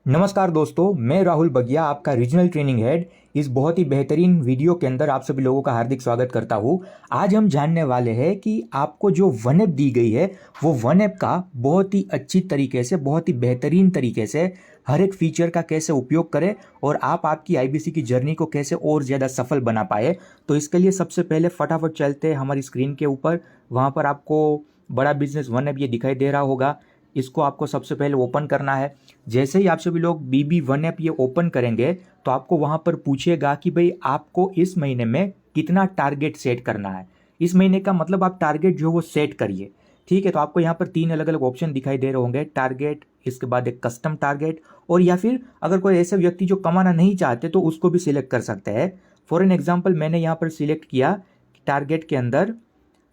नमस्कार दोस्तों, मैं राहुल बगिया, आपका रीजनल ट्रेनिंग हेड। इस बहुत ही बेहतरीन वीडियो के अंदर आप सभी लोगों का हार्दिक स्वागत करता हूं। आज हम जानने वाले हैं कि आपको जो वन ऐप दी गई है वो वन ऐप का बहुत ही अच्छी तरीके से, बहुत ही बेहतरीन तरीके से हर एक फीचर का कैसे उपयोग करें और आप आपकी आईबीसी की जर्नी को कैसे और ज़्यादा सफल बना पाए। तो इसके लिए सबसे पहले फटाफट चलते हैं हमारी स्क्रीन के ऊपर। वहाँ पर आपको बड़ा बिजनेस वन ऐप ये दिखाई दे रहा होगा। इसको आपको सबसे पहले ओपन करना है। जैसे ही आप सभी लोग बीबी वन ऐप ये ओपन करेंगे तो आपको वहां पर पूछेगा कि भाई आपको इस महीने में कितना टारगेट सेट करना है। इस महीने का मतलब आप टारगेट जो है वो सेट करिए। ठीक है, तो आपको यहाँ पर तीन अलग अलग ऑप्शन दिखाई दे रहे होंगे, टारगेट, इसके बाद एक कस्टम टारगेट, और या फिर अगर कोई ऐसे व्यक्ति जो कमाना नहीं चाहते तो उसको भी सिलेक्ट कर सकते हैं। फॉर एन एग्जाम्पल मैंने यहाँ पर सिलेक्ट किया टारगेट के अंदर,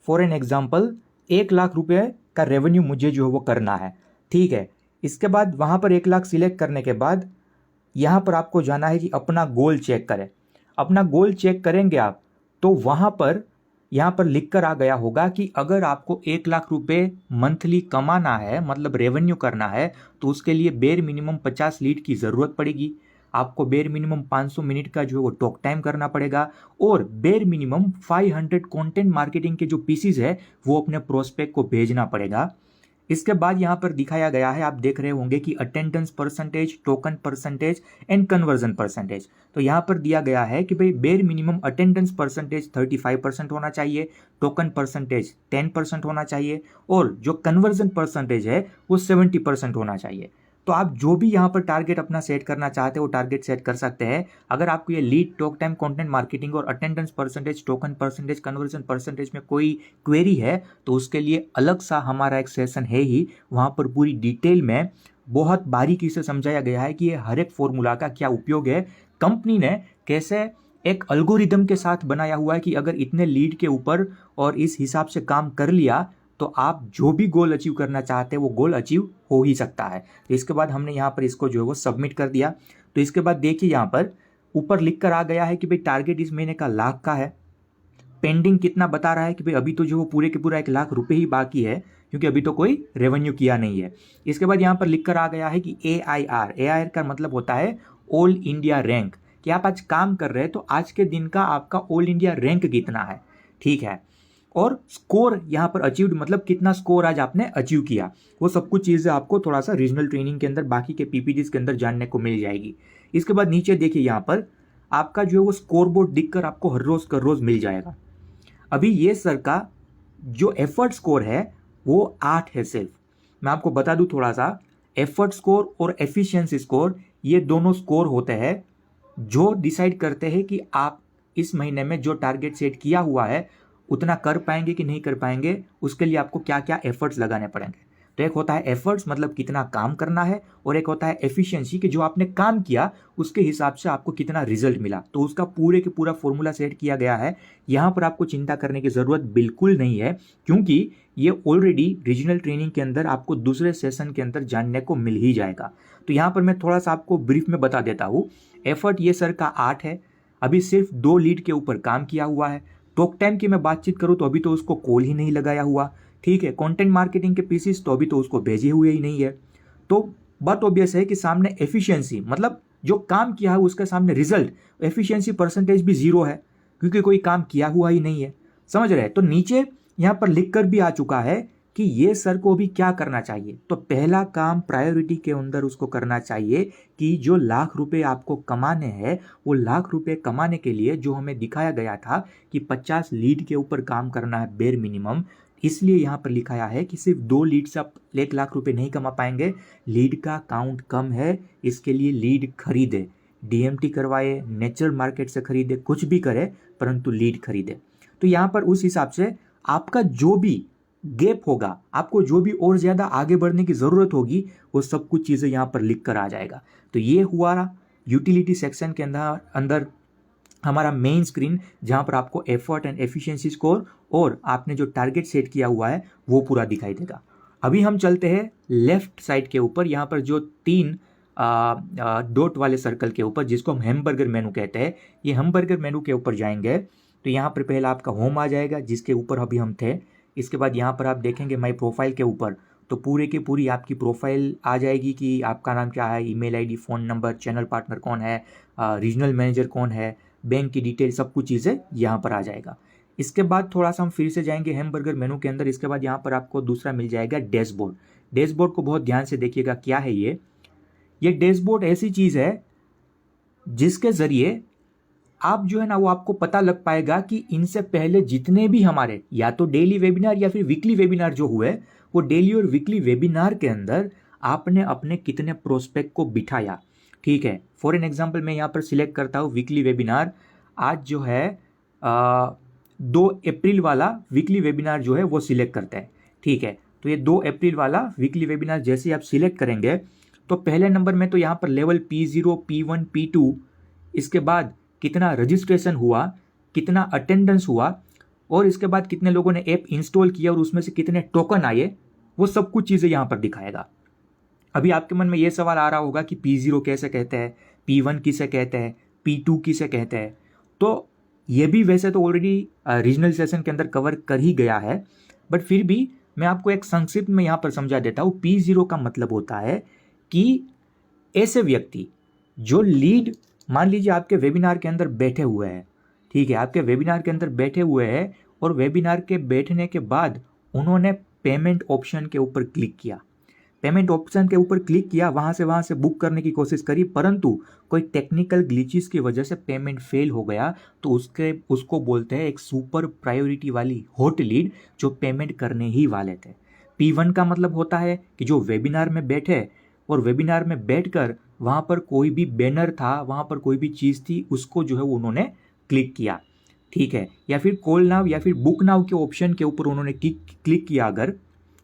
फॉर एन एग्जाम्पल 1 लाख रुपए का रेवेन्यू मुझे जो है वो करना है। ठीक है, इसके बाद वहाँ पर 1 लाख सिलेक्ट करने के बाद यहाँ पर आपको जाना है कि अपना गोल चेक करें। अपना गोल चेक करेंगे आप तो वहाँ पर यहाँ पर लिख कर आ गया होगा कि अगर आपको 1 लाख रुपए मंथली कमाना है, मतलब रेवेन्यू करना है, तो उसके लिए बेर मिनिमम 50 लीड की ज़रूरत पड़ेगी। आपको बेर मिनिमम 500 मिनट का जो है वो टॉक टाइम करना पड़ेगा और बेर मिनिमम 500 कंटेंट मार्केटिंग के जो पीसीज है वो अपने प्रोस्पेक्ट को भेजना पड़ेगा। इसके बाद यहाँ पर दिखाया गया है, आप देख रहे होंगे कि attendance percentage, token percentage and conversion percentage. तो यहाँ पर दिया गया है कि भाई बेर मिनिमम अटेंडेंस परसेंटेज 35% होना चाहिए, टोकन परसेंटेज 10% होना चाहिए और जो कन्वर्जन परसेंटेज है वो 70% होना चाहिए। तो आप जो भी यहाँ पर टारगेट अपना सेट करना चाहते हो वो टारगेट सेट कर सकते हैं। अगर आपको ये lead, talk time, content marketing और attendance percentage, token percentage, conversion percentage में कोई क्वेरी है तो उसके लिए अलग सा हमारा एक सेशन है ही। वहाँ पर पूरी डिटेल में बहुत बारीकी से समझाया गया है कि ये हर एक फॉर्मूला का क्या उपयोग है, कंपनी ने कैसे एक अल्गोरिदम के साथ बनाया हुआ है कि अगर इतने लीड के ऊपर और इस हिसाब से काम कर लिया तो आप जो भी गोल अचीव करना चाहते हैं वो गोल अचीव हो ही सकता है। तो इसके बाद हमने यहाँ पर इसको जो है वो सबमिट कर दिया। तो इसके बाद देखिए यहाँ पर ऊपर लिख कर आ गया है कि भाई टारगेट इस महीने का लाख का है। पेंडिंग कितना बता रहा है कि भाई अभी तो जो वो पूरे के पूरा 1 लाख रुपए ही बाकी है, क्योंकि अभी तो कोई रेवेन्यू किया नहीं है। इसके बाद यहाँ पर लिख कर आ गया है कि AIR का मतलब होता है ऑल इंडिया रैंक, कि आप आज काम कर रहे हैं तो आज के दिन का आपका ऑल इंडिया रैंक कितना है। ठीक है, और स्कोर यहाँ पर अचीव्ड, मतलब कितना स्कोर आज आपने अचीव किया। वो सब कुछ चीज़ें आपको थोड़ा सा रीजनल ट्रेनिंग के अंदर, बाकी के पीपीटीज के अंदर जानने को मिल जाएगी। इसके बाद नीचे देखिए यहाँ पर आपका जो है वो स्कोर बोर्ड दिखकर आपको हर रोज का रोज मिल जाएगा। अभी ये सर का जो एफर्ट स्कोर है वो 8 है सिर्फ। मैं आपको बता दूं थोड़ा सा, एफर्ट स्कोर और एफिशिएंसी स्कोर ये दोनों स्कोर होते हैं जो डिसाइड करते हैं कि आप इस महीने में जो टारगेट सेट किया हुआ है उतना कर पाएंगे कि नहीं कर पाएंगे, उसके लिए आपको क्या क्या एफर्ट्स लगाने पड़ेंगे। तो एक होता है एफर्ट्स, मतलब कितना काम करना है, और एक होता है एफिशिएंसी कि जो आपने काम किया उसके हिसाब से आपको कितना रिजल्ट मिला। तो उसका पूरे के पूरा फॉर्मूला सेट किया गया है। यहाँ पर आपको चिंता करने की ज़रूरत बिल्कुल नहीं है, क्योंकि ये ऑलरेडी रीजनल ट्रेनिंग के अंदर आपको दूसरे सेशन के अंदर जानने को मिल ही जाएगा। तो यहाँ पर मैं थोड़ा सा आपको ब्रीफ में बता देता हूँ। एफर्ट ये सर का 8 है, अभी सिर्फ 2 लीड के ऊपर काम किया हुआ है। टॉक टाइम की मैं बातचीत करूँ तो अभी तो उसको कॉल ही नहीं लगाया हुआ। ठीक है, कंटेंट मार्केटिंग के पीसीस तो अभी तो उसको भेजे हुए ही नहीं है। तो बात ऑब्वियस है कि सामने एफिशिएंसी, मतलब जो काम किया है उसके सामने रिजल्ट, एफिशिएंसी परसेंटेज भी 0 है, क्योंकि कोई काम किया हुआ ही नहीं है। समझ रहे हैं? तो नीचे यहाँ पर लिख कर भी आ चुका है कि ये सर को अभी क्या करना चाहिए। तो पहला काम प्रायोरिटी के अंदर उसको करना चाहिए कि जो लाख रुपए आपको कमाने हैं, वो लाख रुपए कमाने के लिए जो हमें दिखाया गया था कि 50 लीड के ऊपर काम करना है बेर मिनिमम, इसलिए यहाँ पर लिखाया है कि सिर्फ 2 लीड से आप 1 लाख रुपए नहीं कमा पाएंगे। लीड का काउंट कम है, इसके लिए लीड खरीदे, डीएमटी करवाए, नेचुरल मार्केट से खरीदे, कुछ भी करे, परंतु लीड खरीदे। तो यहाँ पर उस हिसाब से आपका जो भी गैप होगा, आपको जो भी और ज़्यादा आगे बढ़ने की ज़रूरत होगी, वो सब कुछ चीज़ें यहाँ पर लिख कर आ जाएगा। तो ये हुआ यूटिलिटी सेक्शन के अंदर अंदर हमारा मेन स्क्रीन, जहाँ पर आपको एफर्ट एंड एफिशिएंसी स्कोर और आपने जो टारगेट सेट किया हुआ है वो पूरा दिखाई देगा। अभी हम चलते हैं लेफ्ट साइड के ऊपर, यहाँ पर जो 3 डॉट वाले सर्कल के ऊपर, जिसको हम हैमबर्गर मेनू कहते हैं। ये हैमबर्गर मेनू के ऊपर जाएंगे तो यहाँ पर पहला आपका होम आ जाएगा, जिसके ऊपर अभी हम थे। इसके बाद यहाँ पर आप देखेंगे माई प्रोफाइल के ऊपर, तो पूरे की पूरी आपकी प्रोफाइल आ जाएगी कि आपका नाम क्या है, email ID, phone number, channel partner कौन है, रीजनल मैनेजर कौन है, बैंक की डिटेल, सब कुछ चीज़ें यहाँ पर आ जाएगा। इसके बाद थोड़ा सा हम फिर से जाएंगे हैमबर्गर मेनू के अंदर। इसके बाद यहाँ पर आपको दूसरा मिल जाएगा डैशबोर्ड। डैशबोर्ड को बहुत ध्यान से देखिएगा, क्या है ये डैशबोर्ड ऐसी चीज़ है जिसके ज़रिए आप जो है ना वो आपको पता लग पाएगा कि इनसे पहले जितने भी हमारे या तो डेली वेबिनार या फिर वीकली वेबिनार जो हुए, वो डेली और वीकली वेबिनार के अंदर आपने अपने कितने प्रोस्पेक्ट को बिठाया। ठीक है, फॉर एन एग्जांपल मैं यहाँ पर सिलेक्ट करता हूँ वीकली वेबिनार। आज जो है 2 अप्रैल वाला वीकली वेबिनार जो है वो सिलेक्ट करते हैं। ठीक है, तो ये 2 अप्रैल वाला वीकली वेबिनार जैसे ही आप सिलेक्ट करेंगे तो पहले नंबर में तो यहाँ पर लेवल P0, P1, P2, इसके बाद कितना रजिस्ट्रेशन हुआ, कितना अटेंडेंस हुआ, और इसके बाद कितने लोगों ने ऐप इंस्टॉल किया और उसमें से कितने टोकन आए, वो सब कुछ चीज़ें यहाँ पर दिखाएगा। अभी आपके मन में ये सवाल आ रहा होगा कि P0 कैसे कहते हैं, P1 किसे कहते हैं, P2 किसे कहते हैं। तो ये भी वैसे तो ऑलरेडी रीजनल सेशन के अंदर कवर कर ही गया है, बट फिर भी मैं आपको एक संक्षिप्त में यहाँ पर समझा देता हूँ। P0 का मतलब होता है कि ऐसे व्यक्ति जो लीड, मान लीजिए आपके वेबिनार के अंदर बैठे हुए हैं। ठीक है, आपके वेबिनार के अंदर बैठे हुए हैं और वेबिनार के बैठने के बाद उन्होंने पेमेंट ऑप्शन के ऊपर क्लिक किया, पेमेंट ऑप्शन के ऊपर क्लिक किया, वहाँ से बुक करने की कोशिश करी, परंतु कोई टेक्निकल ग्लिचेस की वजह से पेमेंट फेल हो गया, तो उसको बोलते हैं एक सुपर प्रायोरिटी वाली हॉट लीड जो पेमेंट करने ही वाले थे। P1 का मतलब होता है कि जो वेबिनार में बैठे और वेबिनार में बैठकर वहाँ पर कोई भी बैनर था, वहाँ पर कोई भी चीज़ थी, उसको जो है वो उन्होंने क्लिक किया। ठीक है, या फिर कॉल नाउ या फिर बुक नाउ के ऑप्शन के ऊपर उन्होंने क्लिक किया। अगर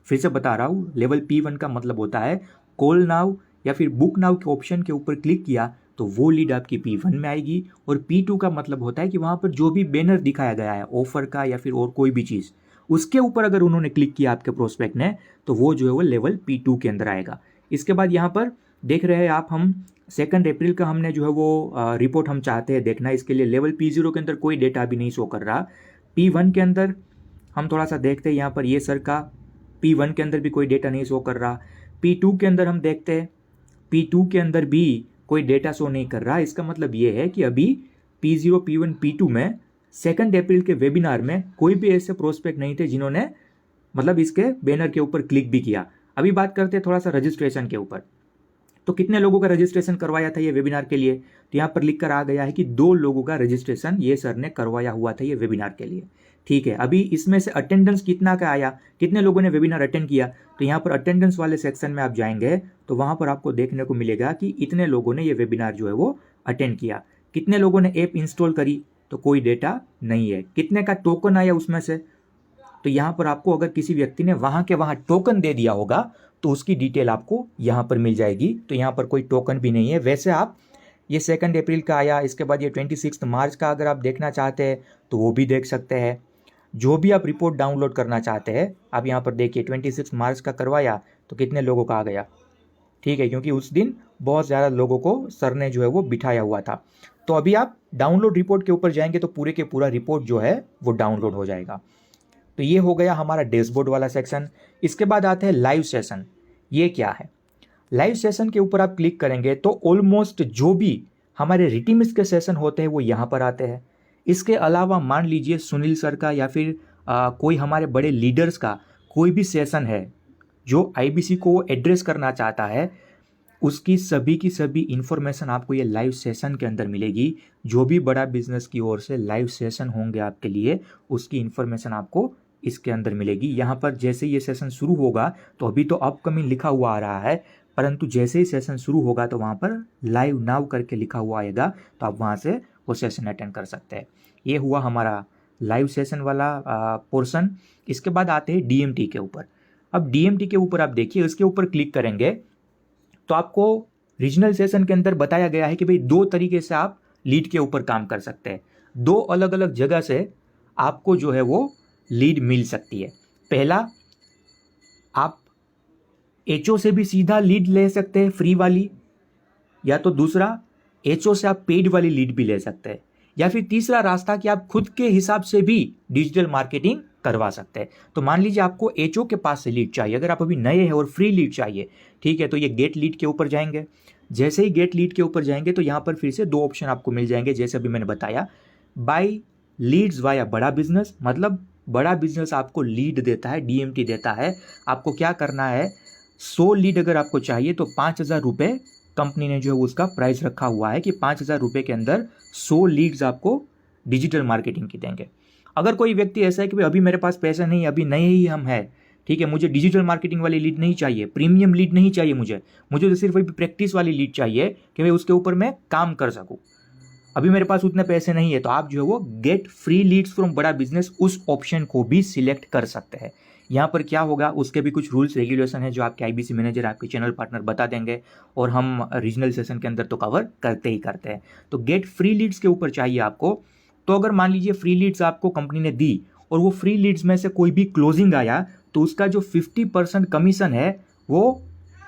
फिर से बता रहा हूँ, लेवल P1 का मतलब होता है कॉल नाउ या फिर बुक नाउ के ऑप्शन के ऊपर क्लिक किया तो वो लीड आपकी P1 में आएगी। और P2 का मतलब होता है कि वहाँ पर जो भी बैनर दिखाया गया है ऑफर का या फिर और कोई भी चीज़, उसके ऊपर अगर उन्होंने क्लिक किया आपके प्रोस्पेक्ट ने, तो वो जो है वो लेवल P2 के अंदर आएगा। इसके बाद यहाँ पर देख रहे हैं आप, हम 2 अप्रैल का हमने जो है वो रिपोर्ट हम चाहते हैं देखना। इसके लिए लेवल P0 के अंदर कोई डेटा अभी नहीं शो कर रहा। P1 के अंदर हम थोड़ा सा देखते हैं, यहाँ पर ये सर का P1 के अंदर भी कोई डेटा नहीं शो कर रहा। P2 के अंदर हम देखते हैं, P2 के अंदर भी कोई डेटा शो नहीं कर रहा। इसका मतलब ये है कि अभी P0, P1, P2 में 2 अप्रैल के वेबिनार में कोई भी ऐसे प्रोस्पेक्ट नहीं थे जिन्होंने मतलब इसके बैनर के ऊपर क्लिक भी किया। अभी बात करते हैं थोड़ा सा रजिस्ट्रेशन के ऊपर। तो कितने लोगों का रजिस्ट्रेशन करवाया था ये वेबिनार के लिए, तो यहाँ पर लिख कर आ गया है कि 2 लोगों का रजिस्ट्रेशन ये सर ने करवाया हुआ था ये वेबिनार के लिए। ठीक है, अभी इसमें से अटेंडेंस कितना का आया, कितने लोगों ने वेबिनार अटेंड किया, तो यहाँ पर अटेंडेंस वाले सेक्शन में आप जाएंगे तो वहाँ पर आपको देखने को मिलेगा कि इतने लोगों ने ये वेबिनार जो है वो अटेंड किया। कितने लोगों ने ऐप इंस्टॉल करी, तो कोई डेटा नहीं है। कितने का टोकन आया उसमें से, तो यहाँ पर आपको अगर किसी व्यक्ति ने वहाँ के वहाँ टोकन दे दिया होगा तो उसकी डिटेल आपको यहाँ पर मिल जाएगी। तो यहाँ पर कोई टोकन भी नहीं है। वैसे आप ये 2 अप्रैल का आया, इसके बाद ये 26 मार्च का अगर आप देखना चाहते हैं तो वो भी देख सकते हैं। जो भी आप रिपोर्ट डाउनलोड करना चाहते हैं आप यहाँ पर देखिए, 26 मार्च का करवाया तो कितने लोगों का आ गया। ठीक है, क्योंकि उस दिन बहुत ज़्यादा लोगों को सर ने जो है वो बिठाया हुआ था। तो अभी आप डाउनलोड रिपोर्ट के ऊपर जाएंगे तो पूरे के पूरा रिपोर्ट जो है वो डाउनलोड हो जाएगा। तो ये हो गया हमारा डैशबोर्ड वाला सेक्शन। इसके बाद आते हैं लाइव सेशन। ये क्या है? लाइव सेशन के ऊपर आप क्लिक करेंगे तो ऑलमोस्ट जो भी हमारे रिटिमिस के सेशन होते हैं वो यहाँ पर आते हैं। इसके अलावा मान लीजिए सुनील सर का या फिर कोई हमारे बड़े लीडर्स का कोई भी सेशन है जो आईबीसी को एड्रेस करना चाहता है, उसकी सभी की सभी इंफॉर्मेशन आपको ये लाइव सेशन के अंदर मिलेगी। जो भी बड़ा बिजनेस की ओर से लाइव सेशन होंगे आपके लिए, उसकी इंफॉर्मेशन आपको इसके अंदर मिलेगी। यहाँ पर जैसे ये सेशन शुरू होगा तो अभी तो अपकमिंग लिखा हुआ आ रहा है, परंतु जैसे ही सेशन शुरू होगा तो वहाँ पर लाइव नाउ करके लिखा हुआ आएगा, तो आप वहाँ से वो सेशन अटेंड कर सकते हैं। ये हुआ हमारा लाइव सेशन वाला पोर्शन। इसके बाद आते हैं डीएमटी के ऊपर। अब डीएमटी के ऊपर आप देखिए, इसके ऊपर क्लिक करेंगे तो आपको रीजनल सेशन के अंदर बताया गया है कि भाई 2 तरीके से आप लीड के ऊपर काम कर सकते हैं। 2 अलग अलग जगह से आपको जो है वो लीड मिल सकती है। पहला, आप एचओ से भी सीधा लीड ले सकते हैं फ्री वाली, या तो दूसरा एचओ से आप पेड वाली लीड भी ले सकते हैं, या फिर तीसरा रास्ता कि आप खुद के हिसाब से भी डिजिटल मार्केटिंग करवा सकते हैं। तो मान लीजिए आपको एचओ के पास से लीड चाहिए, अगर आप अभी नए हैं और फ्री लीड चाहिए, ठीक है, तो ये गेट लीड के ऊपर जाएंगे। जैसे ही गेट लीड के ऊपर जाएंगे तो यहाँ पर फिर से दो ऑप्शन आपको मिल जाएंगे, जैसे अभी मैंने बताया, बाय लीड्स वाया बड़ा बिजनेस, मतलब बड़ा बिजनेस आपको लीड देता है, डीएमटी देता है। आपको क्या करना है, 100 लीड अगर आपको चाहिए तो 5,000 रुपये कंपनी ने जो है उसका प्राइस रखा हुआ है कि 5,000 रुपये के अंदर 100 लीड्स आपको डिजिटल मार्केटिंग की देंगे। अगर कोई व्यक्ति ऐसा है कि भाई अभी मेरे पास पैसा नहीं, अभी नए ही हम हैं, ठीक है, मुझे डिजिटल मार्केटिंग वाली लीड नहीं चाहिए, प्रीमियम लीड नहीं चाहिए, मुझे तो सिर्फ अभी प्रैक्टिस वाली लीड चाहिए कि भाई उसके ऊपर मैं काम कर सकूं, अभी मेरे पास उतने पैसे नहीं है, तो आप जो है वो गेट फ्री लीड्स फ्रॉम बड़ा बिजनेस उस ऑप्शन को भी सिलेक्ट कर सकते हैं। यहाँ पर क्या होगा, उसके भी कुछ रूल्स रेगुलेशन है जो आपके आईबीसी मैनेजर, आपके चैनल पार्टनर बता देंगे, और हम रीजनल सेशन के अंदर तो कवर करते ही करते हैं। तो गेट फ्री लीड्स के ऊपर चाहिए आपको, तो अगर मान लीजिए फ्री लीड्स आपको कंपनी ने दी और वो फ्री लीड्स में से कोई भी क्लोजिंग आया, तो उसका जो 50% कमीशन है वो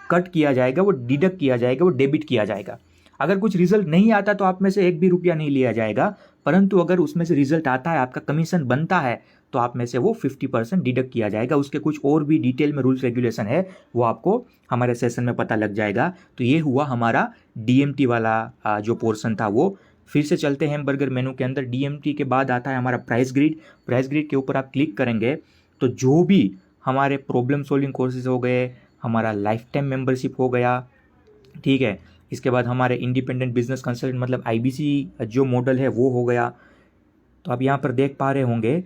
कट किया जाएगा, वो डिडक्ट किया जाएगा, वो डेबिट किया जाएगा। अगर कुछ रिजल्ट नहीं आता तो आप में से एक भी रुपया नहीं लिया जाएगा, परंतु अगर उसमें से रिजल्ट आता है, आपका कमीशन बनता है, तो आप में से वो 50% डिडक्ट किया जाएगा। उसके कुछ और भी डिटेल में रूल्स रेगुलेशन है, वो आपको हमारे सेशन में पता लग जाएगा। तो ये हुआ हमारा डीएमटी वाला जो पोर्शन था वो। फिर से चलते हैं बर्गर मेनू के अंदर। डीएमटी के बाद आता है हमारा प्राइस ग्रिड। प्राइस ग्रिड के ऊपर आप क्लिक करेंगे तो जो भी हमारे प्रॉब्लम सॉल्विंग कोर्सेज हो गए, हमारा लाइफ टाइम मेंबरशिप हो गया, ठीक है, इसके बाद हमारे इंडिपेंडेंट बिजनेस कंसल्टेंट मतलब आईबीसी जो मॉडल है वो हो गया। तो आप यहाँ पर देख पा रहे होंगे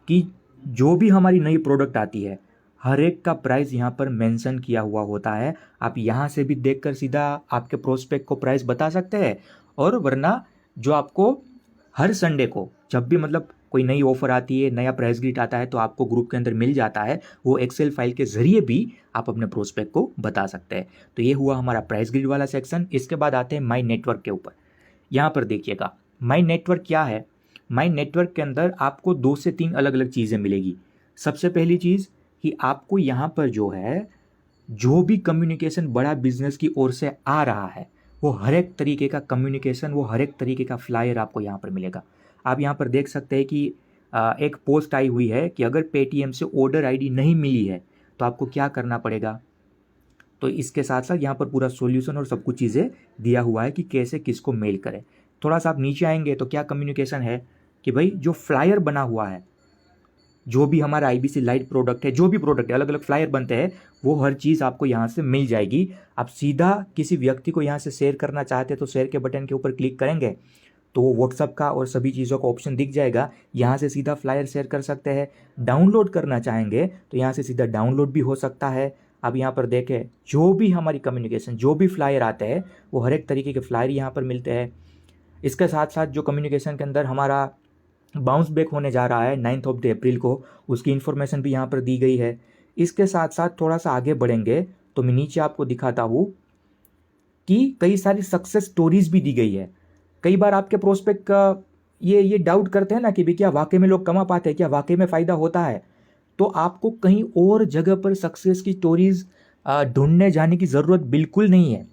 कि जो भी हमारी नई प्रोडक्ट आती है हर एक का प्राइस यहाँ पर मेंशन किया हुआ होता है। आप यहाँ से भी देखकर सीधा आपके प्रोस्पेक्ट को प्राइस बता सकते हैं, और वरना जो आपको हर संडे को जब भी मतलब कोई नई ऑफर आती है, नया प्राइस ग्रिड आता है, तो आपको ग्रुप के अंदर मिल जाता है, वो एक्सेल फाइल के जरिए भी आप अपने प्रोस्पेक्ट को बता सकते हैं। तो ये हुआ हमारा प्राइस ग्रिड वाला सेक्शन। इसके बाद आते हैं माई नेटवर्क के ऊपर। यहाँ पर देखिएगा माई नेटवर्क क्या है। माई नेटवर्क के अंदर आपको 2 से 3 अलग अलग चीज़ें मिलेगी। सबसे पहली चीज़ कि आपको यहाँ पर जो है जो भी कम्युनिकेशन बड़ा बिजनेस की ओर से आ रहा है, वो हर एक तरीके का कम्युनिकेशन, वो हर एक तरीके का फ्लायर आपको यहाँ पर मिलेगा। आप यहाँ पर देख सकते हैं कि एक पोस्ट आई हुई है कि अगर पेटीएम से ऑर्डर आईडी नहीं मिली है तो आपको क्या करना पड़ेगा। तो इसके साथ साथ यहाँ पर पूरा सॉल्यूशन और सब कुछ चीज़ें दिया हुआ है कि कैसे किसको मेल करें। थोड़ा सा आप नीचे आएंगे तो क्या कम्युनिकेशन है कि भाई जो फ्लायर बना हुआ है, जो भी हमारा आईबीसी लाइट प्रोडक्ट है, जो भी प्रोडक्ट है, अलग अलग फ्लायर बनते हैं, वो हर चीज़ आपको यहाँ से मिल जाएगी। आप सीधा किसी व्यक्ति को यहाँ से शेयर करना चाहते हैं तो शेयर के बटन के ऊपर क्लिक करेंगे तो वो व्हाट्सअप का और सभी चीज़ों का ऑप्शन दिख जाएगा, यहाँ से सीधा फ्लायर शेयर कर सकते हैं। डाउनलोड करना चाहेंगे तो यहाँ से सीधा डाउनलोड भी हो सकता है। अब यहाँ पर देखें जो भी हमारी कम्युनिकेशन, जो भी फ्लायर आते हैं वो हर एक तरीके के फ्लायर यहाँ पर मिलते हैं। इसके साथ साथ जो कम्युनिकेशन के अंदर हमारा बाउंस बैक होने जा रहा है 9 अप्रैल को, उसकी इन्फॉर्मेशन भी यहाँ पर दी गई है। इसके साथ साथ थोड़ा सा आगे बढ़ेंगे तो मैं नीचे आपको दिखाता हूँ कि कई सारी सक्सेस स्टोरीज भी दी गई है। कई बार आपके प्रोस्पेक्ट का ये डाउट करते हैं ना कि भाई क्या वाकई में लोग कमा पाते हैं, क्या वाकई में फ़ायदा होता है, तो आपको कहीं और जगह पर सक्सेस की स्टोरीज ढूंढने जाने की ज़रूरत बिल्कुल नहीं है।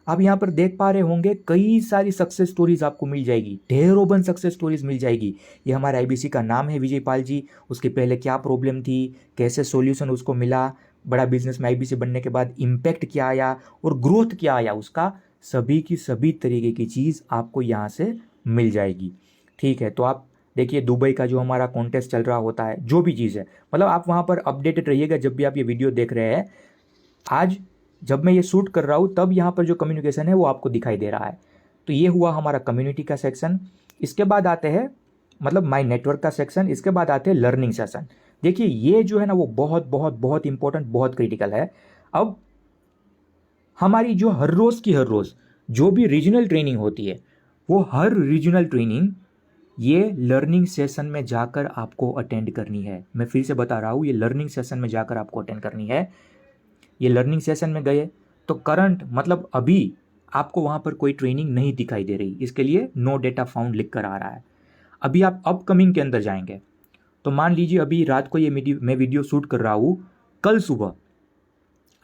आप यहाँ पर देख पा रहे होंगे कई सारी सक्सेस स्टोरीज आपको मिल जाएगी, ढेरों बन सक्सेस स्टोरीज मिल जाएगी। ये हमारे आईबीसी का नाम है विजय पाल जी, उसके पहले क्या प्रॉब्लम थी, कैसे सॉल्यूशन उसको मिला, बड़ा बिजनेस में आईबीसी बनने के बाद इम्पैक्ट क्या आया और ग्रोथ क्या आया उसका, सभी की सभी तरीके की चीज़ आपको यहाँ से मिल जाएगी। ठीक है, तो आप देखिए दुबई का जो हमारा कॉन्टेस्ट चल रहा होता है, जो भी चीज़ है, मतलब आप वहाँ पर अपडेटेड रहिएगा जब भी आप ये वीडियो देख रहे हैं। आज जब मैं ये शूट कर रहा हूँ तब यहाँ पर जो कम्युनिकेशन है वो आपको दिखाई दे रहा है। तो ये हुआ हमारा कम्युनिटी का सेक्शन। इसके बाद आते हैं मतलब माय नेटवर्क का सेक्शन। इसके बाद आते हैं लर्निंग सेशन। देखिए ये जो है ना वो बहुत बहुत बहुत इंपॉर्टेंट, बहुत क्रिटिकल है। अब हमारी जो हर रोज़ की हर रोज़ जो भी रीजनल ट्रेनिंग होती है, वो हर रीजनल ट्रेनिंग ये लर्निंग सेशन में जाकर आपको अटेंड करनी है। मैं फिर से बता रहा हूँ, ये लर्निंग सेशन में जाकर आपको अटेंड करनी है। ये लर्निंग सेशन में गए तो करंट मतलब अभी आपको वहाँ पर कोई ट्रेनिंग नहीं दिखाई दे रही, इसके लिए नो डेटा फाउंड लिख कर आ रहा है। अभी आप अपकमिंग के अंदर जाएंगे तो मान लीजिए अभी रात को मैं वीडियो शूट कर रहा हूँ, कल सुबह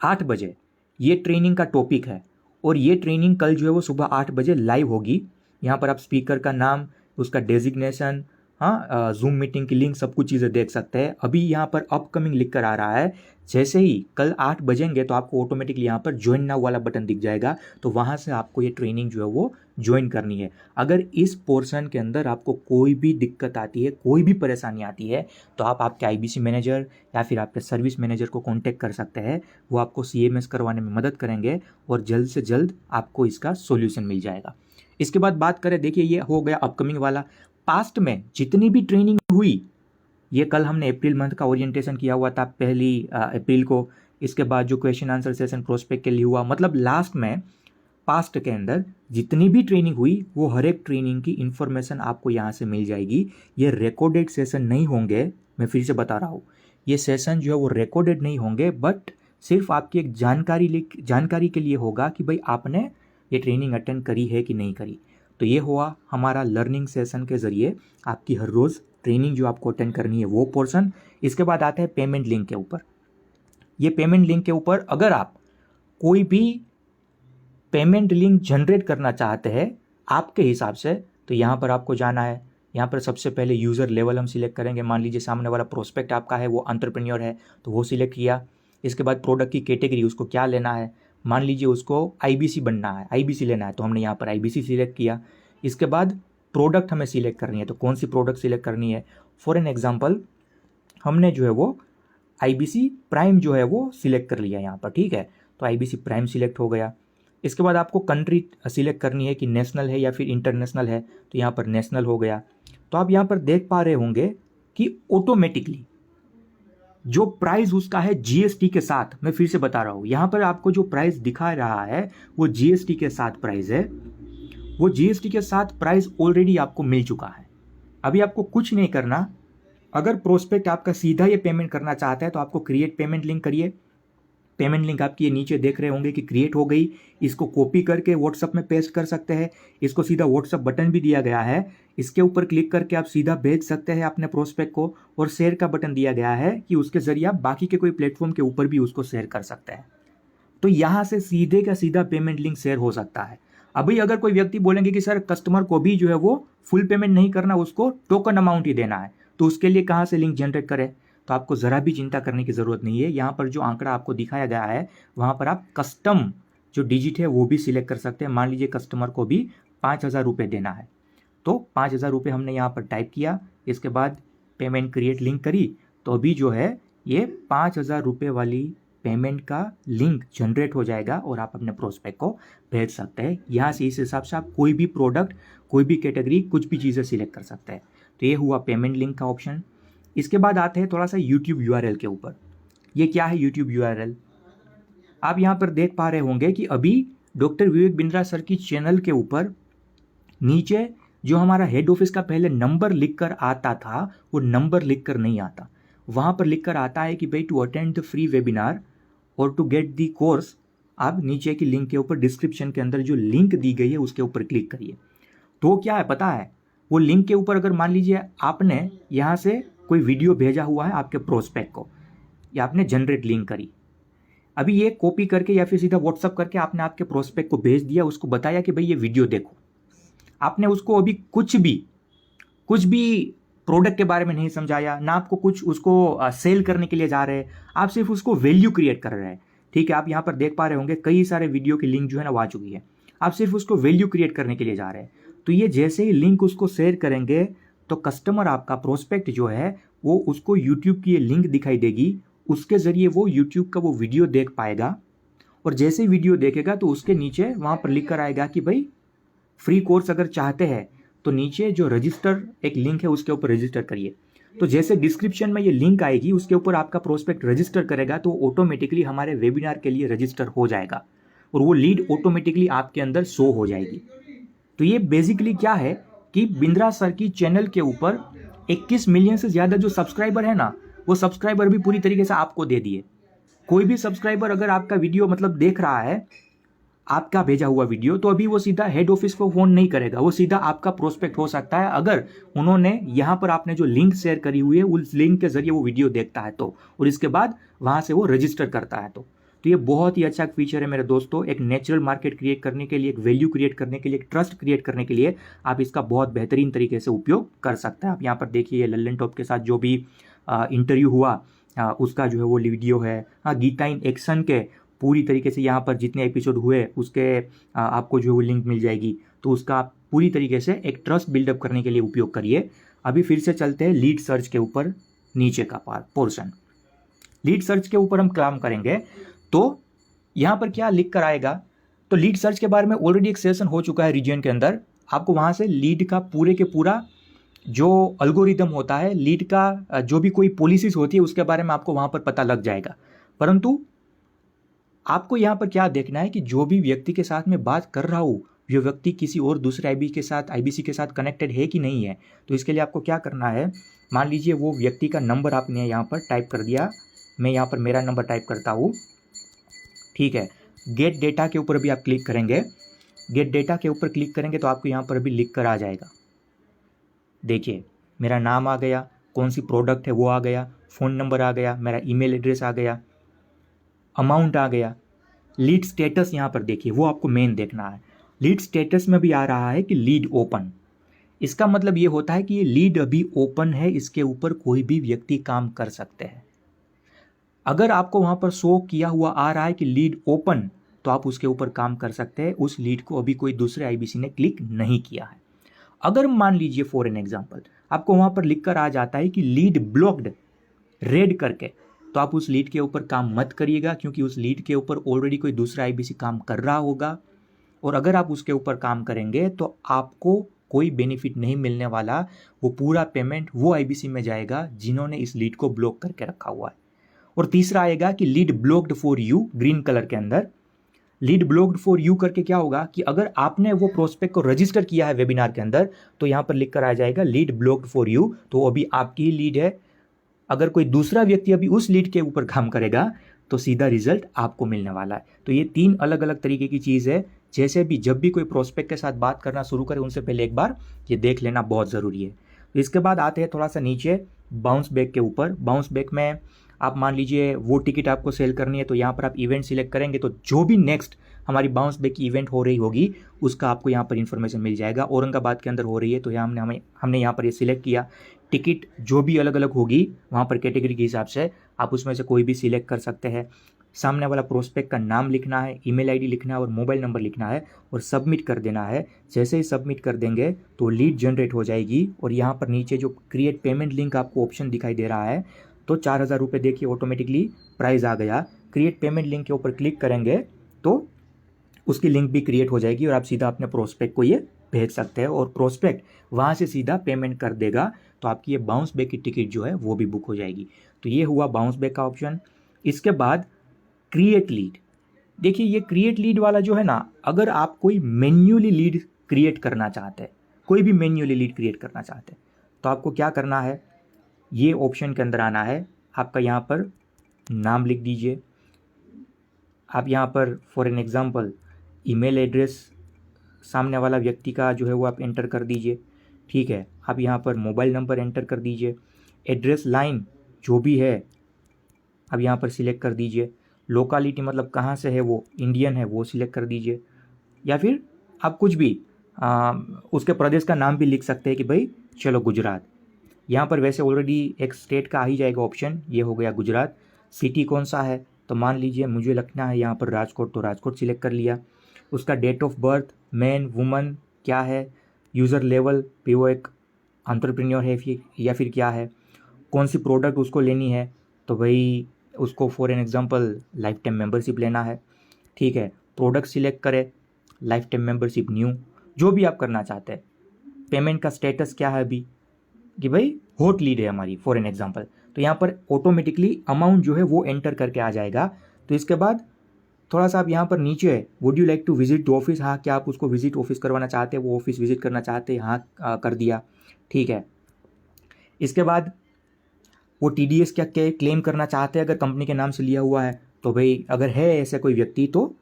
8 बजे ये ट्रेनिंग का टॉपिक है और ये ट्रेनिंग कल जो है वो सुबह 8 बजे लाइव होगी। यहाँ पर आप स्पीकर का नाम, उसका डेजिग्नेशन, हाँ, जूम मीटिंग की लिंक, सब कुछ चीज़ें देख सकते हैं। अभी यहाँ पर अपकमिंग लिख कर आ रहा है, जैसे ही कल 8 बजेंगे तो आपको ऑटोमेटिकली यहाँ पर ज्वाइन नाउ वाला बटन दिख जाएगा, तो वहाँ से आपको ये ट्रेनिंग जो है वो ज्वाइन करनी है। अगर इस पोर्शन के अंदर आपको कोई भी दिक्कत आती है, कोई भी परेशानी आती है, तो आप आपके आईबीसी मैनेजर या फिर आपके सर्विस मैनेजर को कॉन्टैक्ट कर सकते हैं। वो आपको CMS करवाने में मदद करेंगे और जल्द से जल्द आपको इसका सोल्यूशन मिल जाएगा। इसके बाद बात करें, देखिए ये हो गया अपकमिंग वाला। पास्ट में जितनी भी ट्रेनिंग हुई, ये कल हमने अप्रैल मंथ का ओरिएंटेशन किया हुआ था 1 अप्रैल को। इसके बाद जो क्वेश्चन आंसर सेशन प्रोस्पेक्ट के लिए हुआ, मतलब लास्ट में पास्ट के अंदर जितनी भी ट्रेनिंग हुई वो हर एक ट्रेनिंग की इंफॉर्मेशन आपको यहाँ से मिल जाएगी। ये रिकॉर्डेड सेशन नहीं होंगे, मैं फिर से बता रहा हूँ, ये सेशन जो है वो रिकॉर्डेड नहीं होंगे, बट सिर्फ आपकी एक जानकारी के लिए होगा कि भाई आपने ये ट्रेनिंग अटेंड करी है कि नहीं करी। तो ये हुआ हमारा लर्निंग सेशन के ज़रिए आपकी हर रोज़ ट्रेनिंग जो आपको अटेंड करनी है वो पोर्शन। इसके बाद आते हैं पेमेंट लिंक के ऊपर। ये पेमेंट लिंक के ऊपर अगर आप कोई भी पेमेंट लिंक जनरेट करना चाहते हैं आपके हिसाब से, तो यहाँ पर आपको जाना है। यहाँ पर सबसे पहले यूज़र लेवल हम सिलेक्ट करेंगे। मान लीजिए सामने वाला प्रोस्पेक्ट आपका है वो एंटरप्रेन्योर है, तो वो सिलेक्ट किया। इसके बाद प्रोडक्ट की कैटेगरी, उसको क्या लेना है, मान लीजिए उसको IBC बनना है, IBC लेना है, तो हमने यहाँ पर IBC सिलेक्ट किया। इसके बाद प्रोडक्ट हमें सिलेक्ट करनी है, तो कौन सी प्रोडक्ट सिलेक्ट करनी है। फॉर एन एग्जांपल हमने जो है वो IBC प्राइम जो है वो सिलेक्ट कर लिया यहाँ पर, ठीक है, तो IBC प्राइम सिलेक्ट हो गया। इसके बाद आपको कंट्री सिलेक्ट करनी है कि नेशनल है या फिर इंटरनेशनल है, तो यहाँ पर नेशनल हो गया। तो आप यहाँ पर देख पा रहे होंगे कि ऑटोमेटिकली जो प्राइस उसका है GST के साथ, मैं फिर से बता रहा हूँ, यहाँ पर आपको जो प्राइस दिखा रहा है वो GST के साथ प्राइस है। वो GST के साथ प्राइस ऑलरेडी आपको मिल चुका है। अभी आपको कुछ नहीं करना। अगर प्रोस्पेक्ट आपका सीधा ये पेमेंट करना चाहता है तो आपको क्रिएट पेमेंट लिंक करिए। पेमेंट लिंक आपकी ये नीचे देख रहे होंगे कि क्रिएट हो गई। इसको कॉपी करके व्हाट्सअप में पेस्ट कर सकते हैं। इसको सीधा व्हाट्सअप बटन भी दिया गया है, इसके ऊपर क्लिक करके आप सीधा भेज सकते हैं अपने प्रोस्पेक्ट को। और शेयर का बटन दिया गया है कि उसके जरिए आप बाकी के कोई प्लेटफॉर्म के ऊपर भी उसको शेयर कर सकते हैं। तो यहाँ से सीधे का सीधा पेमेंट लिंक शेयर हो सकता है। अभी अगर कोई व्यक्ति बोलेंगे कि सर कस्टमर को भी जो है वो फुल पेमेंट नहीं करना, उसको टोकन अमाउंट ही देना है, तो उसके लिए कहाँ से लिंक जनरेट करें। तो आपको ज़रा भी चिंता करने की ज़रूरत नहीं है। यहाँ पर जो आंकड़ा आपको दिखाया गया है वहाँ पर आप कस्टम जो डिजिट है वो भी सिलेक्ट कर सकते हैं। मान लीजिए कस्टमर को भी 5,000 रुपये देना है, तो 5,000 रुपये हमने यहाँ पर टाइप किया। इसके बाद पेमेंट क्रिएट लिंक करी, तो अभी जो है ये 5,000 रुपये वाली पेमेंट का लिंक जनरेट हो जाएगा और आप अपने प्रोस्पेक्ट को भेज सकते हैं। यहाँ से इस हिसाब से आप कोई भी प्रोडक्ट, कोई भी कैटेगरी, कुछ भी चीज़ें सिलेक्ट कर सकते हैं। तो ये हुआ पेमेंट लिंक का ऑप्शन। इसके बाद आते हैं थोड़ा सा YouTube URL के ऊपर। ये क्या है YouTube URL? आप यहाँ पर देख पा रहे होंगे कि अभी डॉक्टर विवेक बिंद्रा सर की चैनल के ऊपर नीचे जो हमारा हेड ऑफिस का पहले नंबर लिखकर आता था वो नंबर लिखकर नहीं आता। वहाँ पर लिखकर आता है कि भाई to attend the free webinar और टू गेट दी कोर्स, आप नीचे की लिंक के ऊपर डिस्क्रिप्शन के अंदर जो लिंक दी गई है उसके ऊपर क्लिक करिए। तो क्या है पता है, वो लिंक के ऊपर अगर मान लीजिए आपने यहाँ से कोई वीडियो भेजा हुआ है आपके प्रोस्पेक्ट को, या आपने जनरेट लिंक करी, अभी ये कॉपी करके या फिर सीधा व्हाट्सअप करके आपने आपके प्रोस्पेक्ट को भेज दिया, उसको बताया कि भाई ये वीडियो देखो। आपने उसको अभी कुछ भी प्रोडक्ट के बारे में नहीं समझाया, ना आपको कुछ उसको सेल करने के लिए जा रहे हैं, आप सिर्फ उसको वैल्यू क्रिएट कर रहे हैं। ठीक है, आप यहाँ पर देख पा रहे होंगे कई सारे वीडियो की लिंक जो है ना वो आ चुकी है। आप सिर्फ उसको वैल्यू क्रिएट करने के लिए जा रहे हैं। तो ये जैसे ही लिंक उसको शेयर करेंगे तो कस्टमर आपका प्रोस्पेक्ट जो है वो उसको यूट्यूब की ये लिंक दिखाई देगी, उसके ज़रिए वो यूट्यूब का वो वीडियो देख पाएगा। और जैसे ही वीडियो देखेगा तो उसके नीचे वहाँ पर लिख कर आएगा कि भाई फ्री कोर्स अगर चाहते हैं तो नीचे जो रजिस्टर एक लिंक है उसके ऊपर रजिस्टर करिए। तो जैसे डिस्क्रिप्शन में ये लिंक आएगी उसके ऊपर आपका प्रोस्पेक्ट रजिस्टर करेगा तो ऑटोमेटिकली हमारे वेबिनार के लिए रजिस्टर हो जाएगा और वो लीड ऑटोमेटिकली आपके अंदर शो हो जाएगी। तो ये बेसिकली क्या है कि बिंद्रा सर की चैनल के ऊपर 21 मिलियन से ज़्यादा जो सब्सक्राइबर है ना, वो सब्सक्राइबर भी पूरी तरीके से आपको दे दिए। कोई भी सब्सक्राइबर अगर आपका वीडियो मतलब देख रहा है, आपका भेजा हुआ वीडियो, तो अभी वो सीधा हेड ऑफिस को फोन नहीं करेगा, वो सीधा आपका प्रोस्पेक्ट हो सकता है अगर उन्होंने यहाँ पर आपने जो लिंक शेयर करी हुई है उस लिंक के जरिए वो वीडियो देखता है तो, और इसके बाद वहाँ से वो रजिस्टर करता है तो तो ये बहुत ही अच्छा फीचर है मेरे दोस्तों। एक नेचुरल मार्केट क्रिएट करने के लिए, एक वैल्यू क्रिएट करने के लिए, एक ट्रस्ट क्रिएट करने के लिए आप इसका बहुत बेहतरीन तरीके से उपयोग कर सकते हैं। आप यहाँ पर देखिए लल्लन टॉप के साथ जो भी इंटरव्यू हुआ उसका जो है वो वीडियो है। हाँ, गीता इन एक्शन के पूरी तरीके से यहाँ पर जितने एपिसोड हुए उसके आपको जो है वो लिंक मिल जाएगी। तो उसका आप पूरी तरीके से एक ट्रस्ट बिल्डअप करने के लिए उपयोग करिए। अभी फिर से चलते हैं लीड सर्च के ऊपर, नीचे का पोर्शन। लीड सर्च के ऊपर हम काम करेंगे तो यहाँ पर क्या लिख कर आएगा, तो लीड सर्च के बारे में ऑलरेडी एक सेशन हो चुका है रीजन के अंदर। आपको वहाँ से लीड का पूरे के पूरा जो अल्गोरिदम होता है, लीड का जो भी कोई पॉलिसीज होती है उसके बारे में आपको वहाँ पर पता लग जाएगा। परंतु आपको यहाँ पर क्या देखना है कि जो भी व्यक्ति के साथ में बात कर रहा हूँ वो व्यक्ति किसी और दूसरे आईबीसी के साथ कनेक्टेड है कि नहीं है। तो इसके लिए आपको क्या करना है, मान लीजिए वो व्यक्ति का नंबर आपने यहाँ पर टाइप कर दिया, मैं यहाँ पर मेरा नंबर टाइप करता हूँ, ठीक है। गेट डेटा के ऊपर भी आप क्लिक करेंगे, गेट डेटा के ऊपर क्लिक करेंगे तो आपको यहाँ पर भी लिख कर आ जाएगा। देखिए मेरा नाम आ गया, कौन सी प्रोडक्ट है वो आ गया, फ़ोन नंबर आ गया, मेरा ईमेल एड्रेस आ गया, अमाउंट आ गया। लीड स्टेटस यहाँ पर देखिए वो आपको मेन देखना है। लीड स्टेटस में भी आ रहा है कि लीड ओपन। इसका मतलब ये होता है कि ये लीड अभी ओपन है, इसके ऊपर कोई भी व्यक्ति काम कर सकते हैं। अगर आपको वहाँ पर शो किया हुआ आ रहा है कि लीड ओपन, तो आप उसके ऊपर काम कर सकते हैं। उस लीड को अभी कोई दूसरे आईबीसी ने क्लिक नहीं किया है। अगर मान लीजिए फॉर एन एग्जांपल आपको वहाँ पर लिख कर आ जाता है कि लीड ब्लॉक्ड रेड करके, तो आप उस लीड के ऊपर काम मत करिएगा, क्योंकि उस लीड के ऊपर ऑलरेडी कोई दूसरा आईबीसी काम कर रहा होगा। और अगर आप उसके ऊपर काम करेंगे तो आपको कोई बेनिफिट नहीं मिलने वाला। वो पूरा पेमेंट वो आईबीसी में जाएगा जिन्होंने इस लीड को ब्लॉक करके रखा हुआ है। और तीसरा आएगा कि lead blocked for you, green colour के अंदर लीड ब्लॉक्ड फॉर यू करके क्या होगा कि अगर आपने वो प्रोस्पेक्ट को रजिस्टर किया है वेबिनार के अंदर, तो यहाँ पर लिख कर आ जाएगा लीड ब्लॉक्ड फॉर यू, तो अभी आपकी ही लीड है। अगर कोई दूसरा व्यक्ति अभी उस लीड के ऊपर काम करेगा तो सीधा रिजल्ट आपको मिलने वाला है। तो ये 3 अलग अलग तरीके की चीज़ है। जैसे भी जब भी कोई प्रोस्पेक्ट के साथ बात करना शुरू करे उनसे पहले एक बार ये देख लेना बहुत ज़रूरी है। तो इसके बाद आते हैं थोड़ा सा नीचे बाउंस बैक के ऊपर। बाउंस बैक में आप मान लीजिए वो टिकट आपको सेल करनी है, तो यहाँ पर आप इवेंट सिलेक्ट करेंगे तो जो भी नेक्स्ट हमारी बाउंस बैक की इवेंट हो रही होगी उसका आपको यहाँ पर इन्फॉर्मेशन मिल जाएगा। औरंगाबाद के अंदर हो रही है तो यहाँ हमने यहाँ पर ये सिलेक्ट किया। टिकट जो भी अलग अलग होगी वहाँ पर कैटेगरी के हिसाब से आप उसमें से कोई भी सिलेक्ट कर सकते हैं। सामने वाला प्रोस्पेक्ट का नाम लिखना है, ईमेल आईडी लिखना है और मोबाइल नंबर लिखना है और सबमिट कर देना है। जैसे ही सबमिट कर देंगे तो लीड जनरेट हो जाएगी। और यहाँ पर नीचे जो क्रिएट पेमेंट लिंक आपको ऑप्शन दिखाई दे रहा है, तो 4000 रुपये देखिए ऑटोमेटिकली प्राइस आ गया। क्रिएट पेमेंट लिंक के ऊपर क्लिक करेंगे तो उसकी लिंक भी क्रिएट हो जाएगी और आप सीधा अपने प्रोस्पेक्ट को ये भेज सकते हैं और प्रोस्पेक्ट वहाँ से सीधा पेमेंट कर देगा। तो आपकी ये बाउंस बैक की टिकट जो है वो भी बुक हो जाएगी। तो ये हुआ बाउंस बैक का ऑप्शन। इसके बाद क्रिएट लीड। देखिए ये क्रिएट लीड वाला जो है ना, अगर आप कोई मैन्युअली लीड क्रिएट करना चाहते हैं, कोई भी मैन्युअली लीड क्रिएट करना चाहते हैं, तो आपको क्या करना है, ये ऑप्शन के अंदर आना है। आपका यहाँ पर नाम लिख दीजिए। आप यहाँ पर for an example email address सामने वाला व्यक्ति का जो है वो आप एंटर कर दीजिए, ठीक है। आप यहाँ पर मोबाइल नंबर एंटर कर दीजिए। एड्रेस लाइन जो भी है अब यहाँ पर सिलेक्ट कर दीजिए। लोकालिटी मतलब कहाँ से है, वो इंडियन है वो सिलेक्ट कर दीजिए, या फिर आप कुछ भी उसके प्रदेश का नाम भी लिख सकते हैं कि भाई चलो गुजरात। यहाँ पर वैसे ऑलरेडी एक स्टेट का आ ही जाएगा ऑप्शन, ये हो गया गुजरात। सिटी कौन सा है, तो मान लीजिए मुझे लगना है यहाँ पर राजकोट, तो राजकोट सिलेक्ट कर लिया। उसका date of birth, man woman क्या है, यूज़र लेवल भी वो एक एंटरप्रेन्योर है या फिर क्या है, कौन सी प्रोडक्ट उसको लेनी है, तो भाई उसको for an example life time membership लेना है, ठीक है। प्रोडक्ट सिलेक्ट करें, लाइफ टाइम मेंबरशिप न्यू, जो भी आप करना चाहते हैं। पेमेंट का स्टेटस क्या है अभी, कि भाई हॉट लीड है हमारी फॉर एन एग्जांपल, तो यहाँ पर ऑटोमेटिकली अमाउंट जो है वो एंटर करके आ जाएगा। तो इसके बाद थोड़ा सा आप यहाँ पर नीचे है, would you like to visit office, हाँ क्या आप उसको विजिट ऑफिस करवाना चाहते हैं, वो ऑफिस विजिट करना चाहते हैं, हाँ कर दिया, ठीक है। इसके बाद वो TDS क्या क्लेम करना चाहते हैं, अगर कंपनी के नाम से लिया हुआ है तो भाई अगर है ऐसा कोई व्यक्ति तो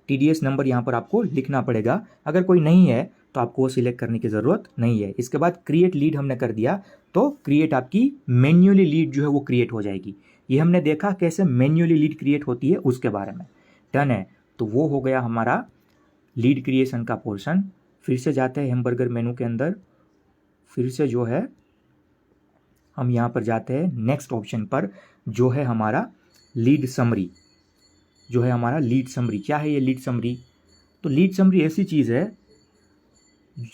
TDS नंबर यहाँ पर आपको लिखना पड़ेगा। अगर कोई नहीं है तो आपको वो सिलेक्ट करने की ज़रूरत नहीं है। इसके बाद क्रिएट लीड हमने कर दिया, तो क्रिएट आपकी मैन्युअली लीड जो है वो क्रिएट हो जाएगी। ये हमने देखा कैसे मैन्युअली लीड क्रिएट होती है उसके बारे में। डन है। तो वो हो गया हमारा लीड क्रिएशन का पोर्शन। फिर से जाते हैं हैमबर्गर मेनू के अंदर, फिर से जो है हम यहाँ पर जाते हैं नेक्स्ट ऑप्शन पर, जो है हमारा लीड समरी। जो है हमारा लीड समरी, क्या है ये लीड समरी? तो लीड समरी ऐसी चीज़ है,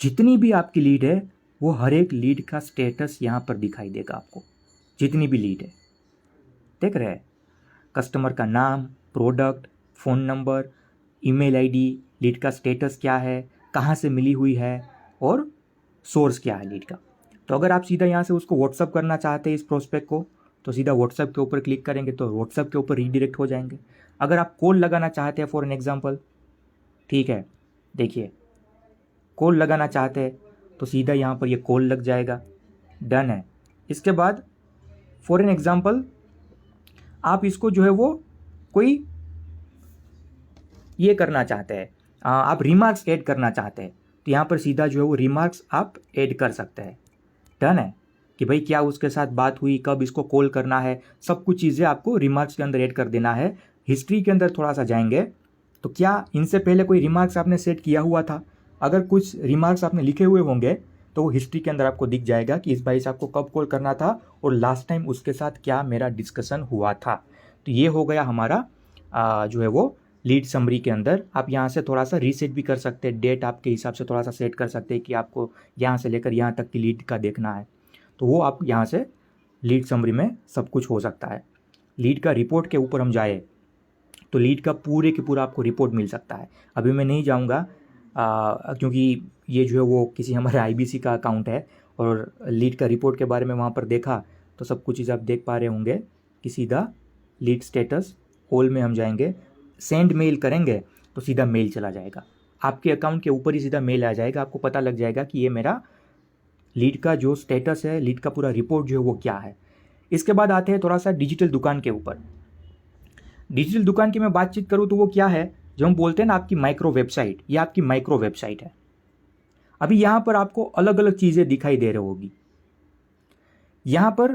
जितनी भी आपकी लीड है वो हर एक लीड का स्टेटस यहाँ पर दिखाई देगा आपको, जितनी भी लीड है। देख रहे हैं, कस्टमर का नाम, product, phone number, email ID, lead का स्टेटस क्या है, कहाँ से मिली हुई है, और सोर्स क्या है लीड का। तो अगर आप सीधा यहाँ से उसको व्हाट्सअप करना चाहते हैं इस प्रोस्पेक्ट को, तो सीधा व्हाट्सअप के ऊपर क्लिक करेंगे तो व्हाट्सअप के ऊपर रीडायरेक्ट हो जाएंगे। अगर आप कॉल लगाना चाहते हैं फॉर एन एग्जांपल, ठीक है, देखिए कॉल लगाना चाहते हैं तो सीधा यहाँ पर ये कॉल लग जाएगा, डन है। इसके बाद फॉर एन एग्जांपल आप इसको जो है वो कोई ये करना चाहते हैं, आप रिमार्क्स ऐड करना चाहते हैं, तो यहाँ पर सीधा जो है वो रिमार्क्स आप ऐड कर सकते हैं, डन है। कि भाई क्या उसके साथ बात हुई, कब इसको कॉल करना है, सब कुछ चीज़ें आपको रिमार्क्स के अंदर ऐड कर देना है। हिस्ट्री के अंदर थोड़ा सा जाएंगे तो क्या इनसे पहले कोई रिमार्क्स आपने सेट किया हुआ था? अगर कुछ रिमार्क्स आपने लिखे हुए होंगे तो वो हिस्ट्री के अंदर आपको दिख जाएगा कि इस भाई साहब को कब कॉल करना था और लास्ट टाइम उसके साथ क्या मेरा डिस्कशन हुआ था। तो ये हो गया हमारा जो है वो लीड समरी के अंदर। आप यहाँ से थोड़ा सा रीसेट भी कर सकते हैं, डेट आपके हिसाब से थोड़ा सा सेट कर सकते हैं कि आपको यहाँ से लेकर यहाँ तक की लीड का देखना है, तो वो आप यहाँ से लीड समरी में सब कुछ हो सकता है। लीड का रिपोर्ट के ऊपर हम जाए तो लीड का पूरे के पूरा आपको रिपोर्ट मिल सकता है। अभी मैं नहीं जाऊँगा क्योंकि ये जो है वो किसी हमारे आईबीसी का अकाउंट है, और लीड का रिपोर्ट के बारे में वहाँ पर देखा तो सब कुछ चीज़ आप देख पा रहे होंगे कि सीधा लीड स्टेटस ऑल में हम जाएंगे, सेंड मेल करेंगे तो सीधा मेल चला जाएगा आपके अकाउंट के ऊपर ही, सीधा मेल आ जाएगा, आपको पता लग जाएगा कि ये मेरा लीड का जो स्टेटस है, लीड का पूरा रिपोर्ट जो है वो क्या है। इसके बाद आते हैं थोड़ा सा डिजिटल दुकान के ऊपर। डिजिटल दुकान की मैं बातचीत करूँ तो वो क्या है, जो हम बोलते हैं ना आपकी माइक्रो वेबसाइट, ये आपकी माइक्रो वेबसाइट है। अभी यहाँ पर आपको अलग अलग चीज़ें दिखाई दे रही होगी। यहाँ पर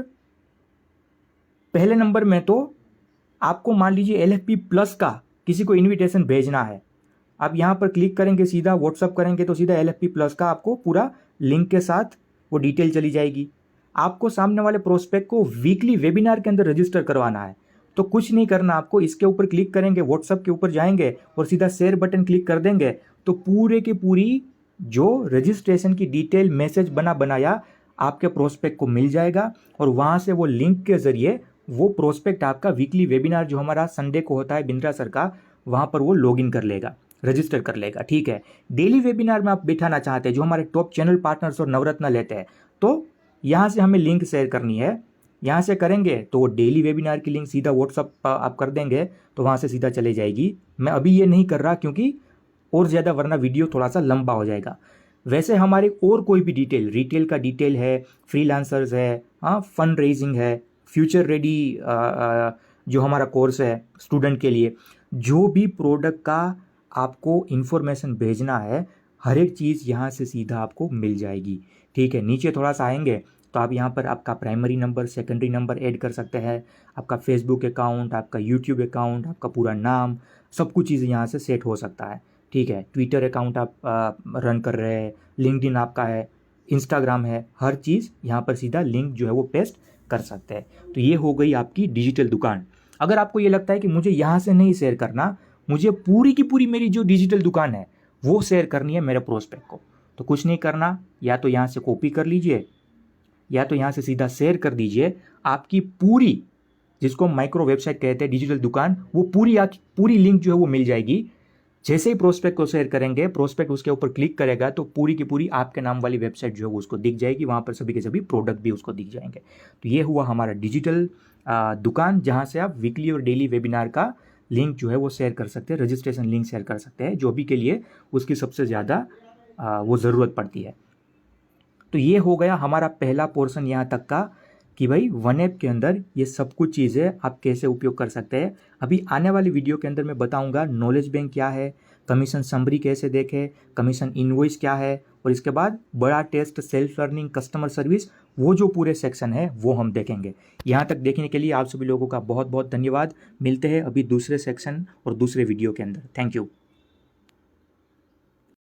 पहले नंबर में तो आपको मान लीजिए LFP प्लस का किसी को इनविटेशन भेजना है, आप यहाँ पर क्लिक करेंगे, सीधा व्हाट्सअप करेंगे तो सीधा LFP प्लस का आपको पूरा लिंक के साथ वो डिटेल चली जाएगी। आपको सामने वाले प्रोस्पेक्ट को वीकली वेबिनार के अंदर रजिस्टर करवाना है, तो कुछ नहीं करना, आपको इसके ऊपर क्लिक करेंगे, व्हाट्सअप के ऊपर जाएंगे और सीधा शेयर बटन क्लिक कर देंगे, तो पूरे की पूरी जो रजिस्ट्रेशन की डिटेल मैसेज बनाया आपके प्रोस्पेक्ट को मिल जाएगा, और वहाँ से वो लिंक के ज़रिए वो प्रोस्पेक्ट आपका वीकली वेबिनार जो हमारा संडे को होता है बिंद्रा सर का, वहाँ पर वो लॉगिन कर लेगा, रजिस्टर कर लेगा, ठीक है। डेली वेबिनार में आप बिठाना चाहते हैं जो हमारे टॉप चैनल पार्टनर्स और नवरत्न लेते हैं, तो यहाँ से हमें लिंक शेयर करनी है, यहाँ से करेंगे तो वो डेली वेबिनार की लिंक सीधा व्हाट्सअप आप कर देंगे तो वहाँ से सीधा चले जाएगी। मैं अभी ये नहीं कर रहा क्योंकि और ज़्यादा, वरना वीडियो थोड़ा सा लंबा हो जाएगा। वैसे हमारे और कोई भी डिटेल, रिटेल का डिटेल है, फ्रीलांसर्स है, हाँ, फंड रेजिंग है, फ्यूचर रेडी जो हमारा कोर्स है स्टूडेंट के लिए, जो भी प्रोडक्ट का आपको इन्फॉर्मेशन भेजना है, हर एक चीज़ यहाँ से सीधा आपको मिल जाएगी, ठीक है। नीचे थोड़ा सा आएंगे तो आप यहाँ पर आपका primary number, secondary number add कर सकते हैं, आपका फेसबुक अकाउंट, आपका यूट्यूब अकाउंट, आपका पूरा नाम, सब कुछ चीज़ यहाँ से सेट हो सकता है, ठीक है। ट्विटर अकाउंट आप रन कर रहे हैं, लिंक्डइन आपका है, इंस्टाग्राम है, हर चीज़ यहाँ पर सीधा लिंक जो है वो पेस्ट कर सकते हैं। तो ये हो गई आपकी डिजिटल दुकान। अगर आपको ये लगता है कि मुझे यहाँ से नहीं शेयर करना, मुझे पूरी की पूरी मेरी जो डिजिटल दुकान है वो शेयर करनी है मेरे प्रोस्पेक्ट को, तो कुछ नहीं करना, या तो यहाँ से कॉपी कर लीजिए या तो यहाँ से सीधा शेयर कर दीजिए। आपकी पूरी, जिसको माइक्रो वेबसाइट कहते हैं, डिजिटल दुकान, वो पूरी लिंक जो है वो मिल जाएगी। जैसे ही प्रोस्पेक्ट को शेयर करेंगे, प्रोस्पेक्ट उसके ऊपर क्लिक करेगा तो पूरी की पूरी आपके नाम वाली वेबसाइट जो है वो उसको दिख जाएगी, वहाँ पर सभी के सभी प्रोडक्ट भी उसको दिख जाएंगे। तो ये हुआ हमारा डिजिटल दुकान, जहाँ से आप वीकली और डेली वेबिनार का लिंक जो है वो शेयर कर सकते हैं, रजिस्ट्रेशन लिंक शेयर कर सकते हैं, जो भी के लिए उसकी सबसे ज़्यादा वो ज़रूरत पड़ती है। तो ये हो गया हमारा पहला पोर्शन यहाँ तक का कि भाई वन ऐप के अंदर ये सब कुछ चीज़ें आप कैसे उपयोग कर सकते हैं। अभी आने वाली वीडियो के अंदर मैं बताऊंगा नॉलेज बैंक क्या है, कमीशन समरी कैसे देखें, कमीशन इनवॉइस क्या है, और इसके बाद बड़ा test, self learning, customer service, वो जो पूरे सेक्शन है वो हम देखेंगे। यहाँ तक देखने के लिए आप सभी लोगों का बहुत बहुत धन्यवाद। मिलते हैं अभी दूसरे सेक्शन और दूसरे वीडियो के अंदर। Thank you.